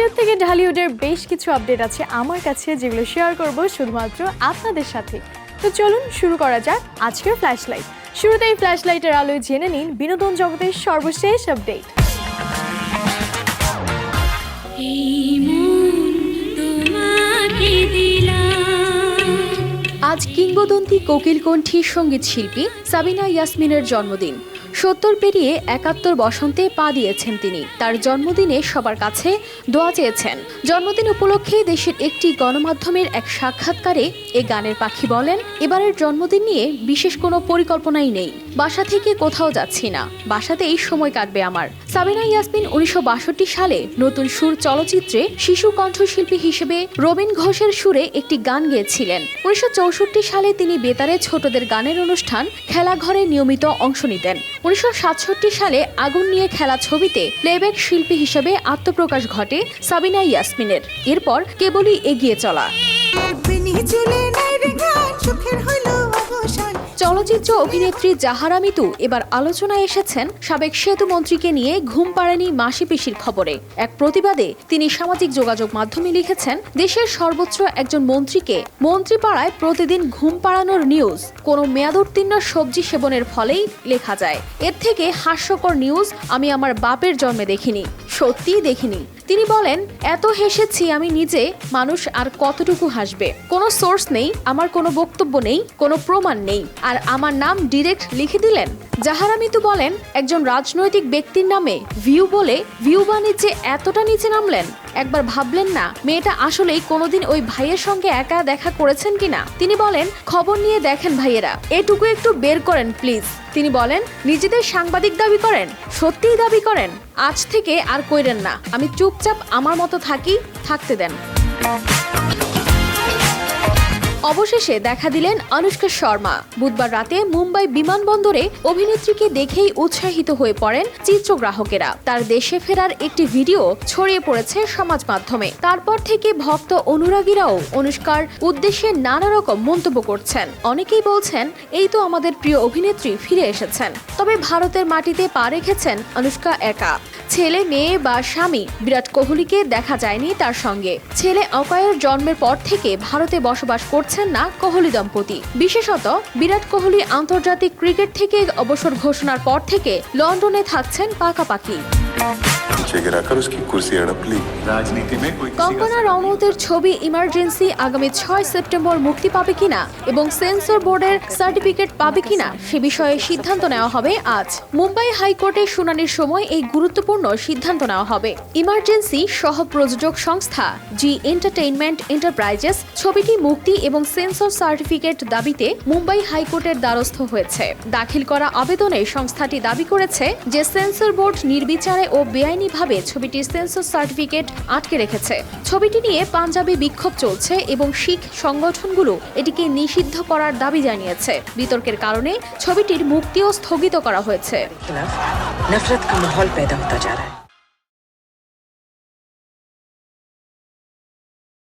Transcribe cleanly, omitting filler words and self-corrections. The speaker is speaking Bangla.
বলিউড থেকে ঢালিউডের বেশ কিছু আপডেট আছে আমার কাছে, যেগুলো শেয়ার করব শুধুমাত্র আপনাদের সাথে। তো চলুন শুরু করা যাক আজকের ফ্ল্যাশলাইট। শুরুতেই ফ্ল্যাশলাইটের আলোয় জেনে নিন বিনোদন জগতের সর্বশেষ আপডেট। আজ কিংবদন্তি কোকিল কণ্ঠী সঙ্গীত শিল্পী সাবিনা ইয়াসমিনের জন্মদিন। ৭০ পেরিয়ে ৭১ বসন্তে পা দিয়েছেন তিনি। তার জন্মদিনে সবার কাছে দোয়া চেয়েছেন। জন্মদিন উপলক্ষে দেশের একটি গণমাধ্যমের এক সাক্ষাৎকারে এ গানের পাখি বলেন, এবারের জন্মদিন নিয়ে বিশেষ কোনো পরিকল্পনাই নেই। বাসা থেকে কোথাও যাচ্ছি না, বাসাতেই সময় কাটবে আমার। সাবিনা ইয়াসমিন ১৯৬২ সালে নতুন সুর চলচ্চিত্রে শিশু কণ্ঠশিল্পী হিসেবে রবীন ঘোষের সুরে একটি গান গেয়েছিলেন। ১৯৬৪ সালে তিনি বেতারে ছোটদের গানের অনুষ্ঠান খেলাঘরে নিয়মিত অংশ নিতেন। ১৯৬৭ সালে আগুন নিয়ে খেলা ছবিতে প্লেব্যাক শিল্পী হিসেবে আত্মপ্রকাশ ঘটে সাবিনা ইয়াসমিনের। এরপর কেবলই এগিয়ে চলা। চলচ্চিত্র অভিনেত্রী জাহারা মিতু এবার আলোচনায় এসেছেন সাবেক সেতু মন্ত্রীকে নিয়ে ঘুম পাড়েনি মাসি পিসির খবরে। এক প্রতিবাদে তিনি সামাজিক যোগাযোগ মাধ্যমে লিখেছেন, দেশের সর্বোচ্চ একজন মন্ত্রীকে মন্ত্রীপাড়ায় প্রতিদিন ঘুম পাড়ানোর নিউজ কোনো মেয়াদোত্তীর্ণ সবজি সেবনের ফলেই লেখা যায়। এর থেকে হাস্যকর নিউজ আমি আমার বাপের জন্মে দেখিনি, সত্যিই দেখিনি। তিনি বলেন, এত হেসেছি আমি নিজে, মানুষ আর কতটুকু হাসবে। কোনো সোর্স নেই, আমার কোনো বক্তব্য নেই, কোনো প্রমাণ নেই, আর আমার নাম ডিরেক্ট লিখে দিলেন। জাহারা মিতু বলেন, একজন রাজনৈতিক ব্যক্তির নামে ভিউ বলে ভিউ বাণিজ্যে এতটা নিচে নামলেন। একবার ভাবলেন না মেয়েটা আসলেই কোনোদিন ওই ভাইয়ের সঙ্গে একা দেখা করেছেন কিনা? তিনি বলেন, খবর নিয়ে দেখেন ভাইয়েরা, এটুকু একটু বের করেন প্লিজ। তিনি বলেন, নিজেদের সাংবাদিক দাবি করেন, সত্যিই দাবি করেন, আজ থেকে আর কইরেন না। আমি চুপচাপ আমার মতো থাকি, থাকতে দেন। অবশেষে দেখা দিলেন আনুশকা শর্মা। বুধবার রাতে মুম্বাই বিমানবন্দরে অভিনেত্রীকে দেখেই উৎসাহিত হয়ে পড়েন চিত্রগ্রাহকেরা। তার দেশে ফেরার একটি ভিডিও ছড়িয়ে পড়েছে সমাজ মাধ্যমে। তারপর থেকে ভক্ত অনুরাগীরাও অনুষ্কার উদ্দেশ্যে নানা রকম মন্তব্য করছেন। অনেকেই বলছেন, এই তো আমাদের প্রিয় অভিনেত্রী ফিরে এসেছেন। তবে ভারতের মাটিতে পা রেখেছেন অনুষ্কা একা। ছেলে মেয়ে বা স্বামী বিরাট কোহলিকে দেখা যায়নি তার সঙ্গে। ছেলে অকায়ের জন্মের পর থেকে ভারতে বসবাস করছেন না কোহলি দম্পতি। বিশেষত বিরাট কোহলি আন্তর্জাতিক ক্রিকেট থেকে অবসর ঘোষণার পর থেকে লন্ডনে থাকছেন পাকাপাকি। কঙ্গনা রানাউতের ছবি ইমার্জেন্সি আগামী ৬ সেপ্টেম্বর মুক্তি পাবে কিনা এবং সেন্সর বোর্ডের সার্টিফিকেট পাবে কিনা সে বিষয়ে সিদ্ধান্ত নেওয়া হবে আজ। মুম্বাই হাইকোর্টে শুনানির সময় এই গুরুত্বপূর্ণ সিদ্ধান্ত নেওয়া হবে। ইমার্জেন্সি সহ প্রযোজক সংস্থা জি এন্টারটেইনমেন্ট এন্টারপ্রাইজেস ছবিটি মুক্তি এবং সেন্সর সার্টিফিকেট দাবিতে মুম্বাই হাইকোর্টের দ্বারস্থ হয়েছে। দাখিল করা আবেদনে সংস্থাটি দাবি করেছে যে সেন্সর বোর্ড নির্বিচারে ও বেআইনিভাবে ছবিটির সেন্সর সার্টিফিকেট আটকে রেখেছে। ছবিটি নিয়ে পাঞ্জাবে বিক্ষোভ চলছে এবং শিখ সংগঠনগুলো এটিকে নিষিদ্ধ করার দাবি জানিয়েছে। বিতর্কের কারণে ছবিটির মুক্তিও স্থগিত করা হয়েছে।